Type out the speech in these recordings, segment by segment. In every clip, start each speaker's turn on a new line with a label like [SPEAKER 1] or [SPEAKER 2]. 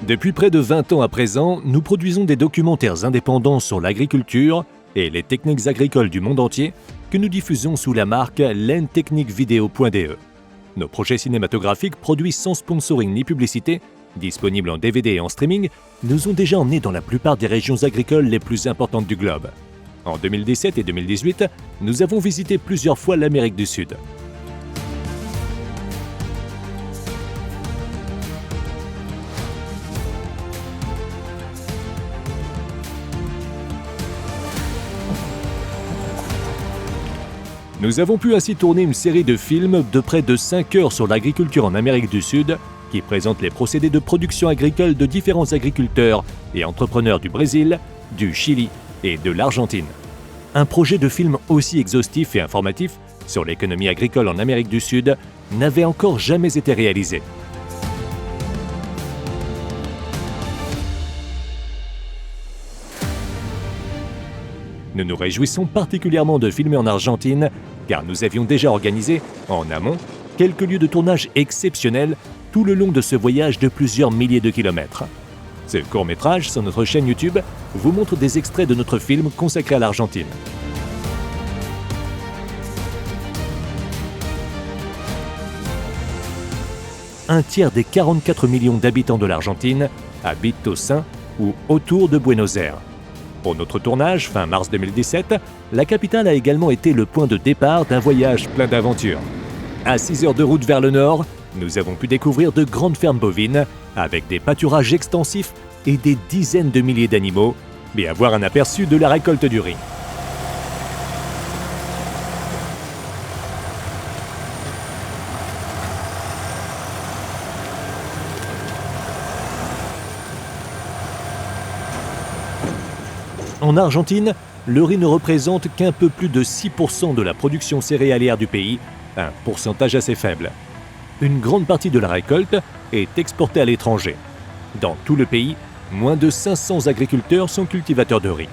[SPEAKER 1] Depuis près de 20 ans à présent, nous produisons des documentaires indépendants sur l'agriculture et les techniques agricoles du monde entier que nous diffusons sous la marque lentechniquevideo.de. Nos projets cinématographiques produits sans sponsoring ni publicité, disponibles en DVD et en streaming, nous ont déjà emmenés dans la plupart des régions agricoles les plus importantes du globe. En 2017 et 2018, nous avons visité plusieurs fois l'Amérique du Sud. Nous avons pu ainsi tourner une série de films de près de 5 heures sur l'agriculture en Amérique du Sud, qui présente les procédés de production agricole de différents agriculteurs et entrepreneurs du Brésil, du Chili et de l'Argentine. Un projet de film aussi exhaustif et informatif sur l'économie agricole en Amérique du Sud n'avait encore jamais été réalisé. Nous nous réjouissons particulièrement de filmer en Argentine, car nous avions déjà organisé, en amont, quelques lieux de tournage exceptionnels tout le long de ce voyage de plusieurs milliers de kilomètres. Ce court-métrage sur notre chaîne YouTube vous montre des extraits de notre film consacré à l'Argentine. Un tiers des 44 millions d'habitants de l'Argentine habitent au sein ou autour de Buenos Aires. Pour notre tournage, fin mars 2017, la capitale a également été le point de départ d'un voyage plein d'aventures. À 6 heures de route vers le nord, nous avons pu découvrir de grandes fermes bovines, avec des pâturages extensifs et des dizaines de milliers d'animaux, et avoir un aperçu de la récolte du riz. En Argentine, le riz ne représente qu'un peu plus de 6% de la production céréalière du pays, un pourcentage assez faible. Une grande partie de la récolte est exportée à l'étranger. Dans tout le pays, moins de 500 agriculteurs sont cultivateurs de riz.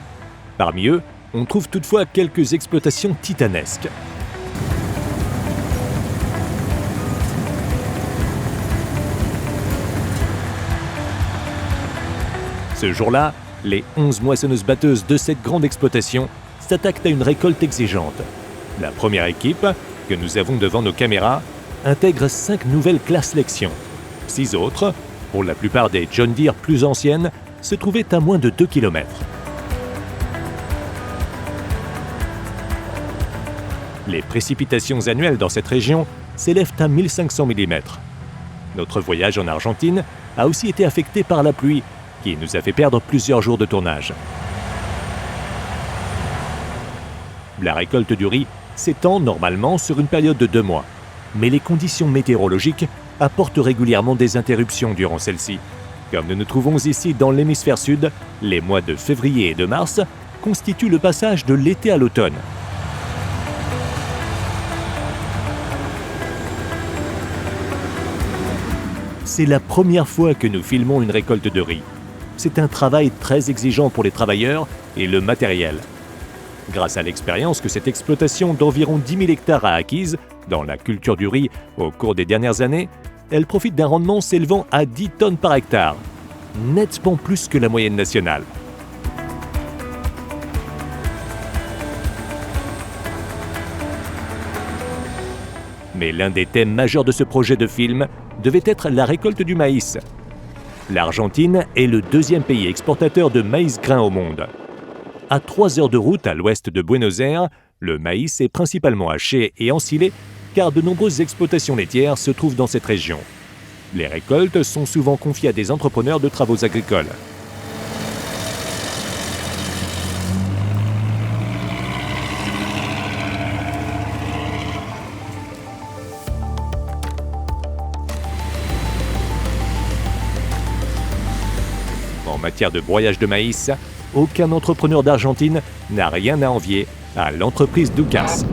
[SPEAKER 1] Parmi eux, on trouve toutefois quelques exploitations titanesques. Ce jour-là, les 11 moissonneuses-batteuses de cette grande exploitation s'attaquent à une récolte exigeante. La première équipe, que nous avons devant nos caméras, intègre 5 nouvelles classes Lexion. 6 autres, pour la plupart des John Deere plus anciennes, se trouvaient à moins de 2 km. Les précipitations annuelles dans cette région s'élèvent à 1500 mm. Notre voyage en Argentine a aussi été affecté par la pluie, qui nous a fait perdre plusieurs jours de tournage. La récolte du riz s'étend normalement sur une période de 2 mois, mais les conditions météorologiques apportent régulièrement des interruptions durant celle-ci. Comme nous nous trouvons ici dans l'hémisphère sud, les mois de février et de mars constituent le passage de l'été à l'automne. C'est la première fois que nous filmons une récolte de riz. C'est un travail très exigeant pour les travailleurs et le matériel. Grâce à l'expérience que cette exploitation d'environ 10 000 hectares a acquise dans la culture du riz au cours des dernières années, elle profite d'un rendement s'élevant à 10 tonnes par hectare, nettement plus que la moyenne nationale. Mais l'un des thèmes majeurs de ce projet de film devait être la récolte du maïs. L'Argentine est le 2e pays exportateur de maïs grain au monde. À 3 heures de route à l'ouest de Buenos Aires, le maïs est principalement haché et ensilé car de nombreuses exploitations laitières se trouvent dans cette région. Les récoltes sont souvent confiées à des entrepreneurs de travaux agricoles. En matière de broyage de maïs, aucun entrepreneur d'Argentine n'a rien à envier à l'entreprise Ducas.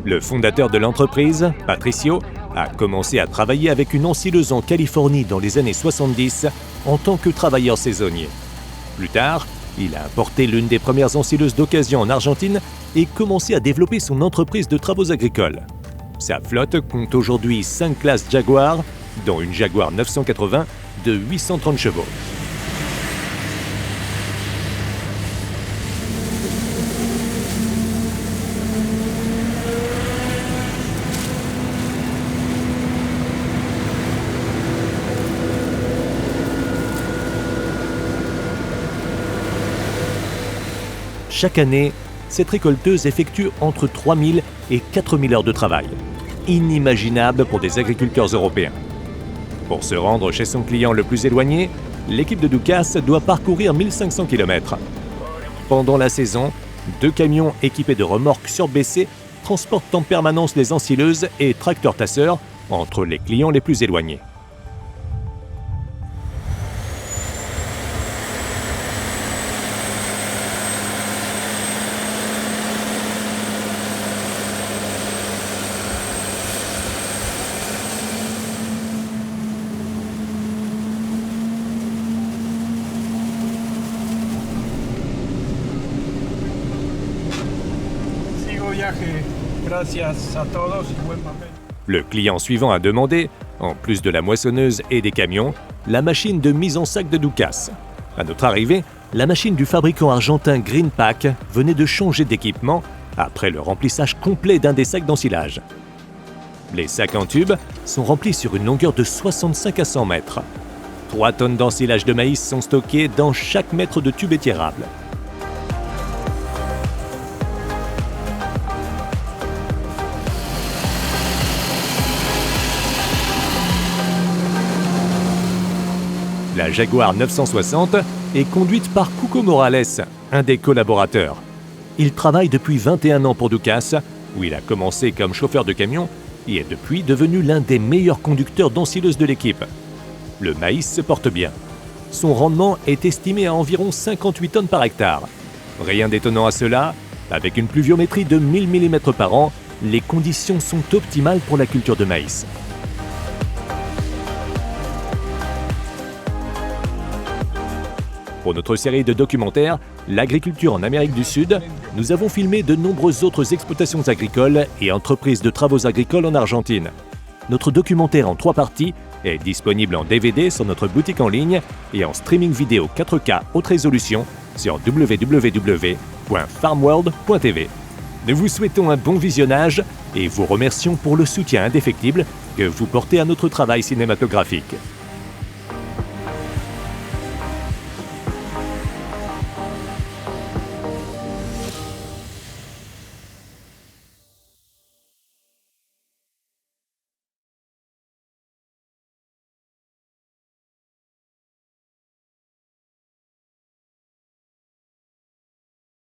[SPEAKER 1] Le fondateur de l'entreprise, Patricio, a commencé à travailler avec une ensileuse en Californie dans les années 70 en tant que travailleur saisonnier. Plus tard, il a importé l'une des premières ensileuses d'occasion en Argentine et commencé à développer son entreprise de travaux agricoles. Sa flotte compte aujourd'hui 5 classes Jaguar, dont une Jaguar 980 de 830 chevaux. Chaque année, cette récolteuse effectue entre 3000 et 4000 heures de travail. Inimaginable pour des agriculteurs européens. Pour se rendre chez son client le plus éloigné, l'équipe de Ducasse doit parcourir 1500 km. Pendant la saison, 2 camions équipés de remorques surbaissées transportent en permanence les ensileuses et tracteurs-tasseurs entre les clients les plus éloignés. Le client suivant a demandé, en plus de la moissonneuse et des camions, la machine de mise en sac de Ducasse. À notre arrivée, la machine du fabricant argentin Greenpack venait de changer d'équipement après le remplissage complet d'un des sacs d'ensilage. Les sacs en tube sont remplis sur une longueur de 65 à 100 mètres. 3 tonnes d'ensilage de maïs sont stockées dans chaque mètre de tube étirable. La Jaguar 960 est conduite par Cuco Morales, un des collaborateurs. Il travaille depuis 21 ans pour Ducasse, où il a commencé comme chauffeur de camion et est depuis devenu l'un des meilleurs conducteurs d'ensileuses de l'équipe. Le maïs se porte bien. Son rendement est estimé à environ 58 tonnes par hectare. Rien d'étonnant à cela, avec une pluviométrie de 1000 mm par an, les conditions sont optimales pour la culture de maïs. Pour notre série de documentaires « L'agriculture en Amérique du Sud », nous avons filmé de nombreuses autres exploitations agricoles et entreprises de travaux agricoles en Argentine. Notre documentaire en 3 parties est disponible en DVD sur notre boutique en ligne et en streaming vidéo 4K haute résolution sur www.farmworld.tv. Nous vous souhaitons un bon visionnage et vous remercions pour le soutien indéfectible que vous portez à notre travail cinématographique.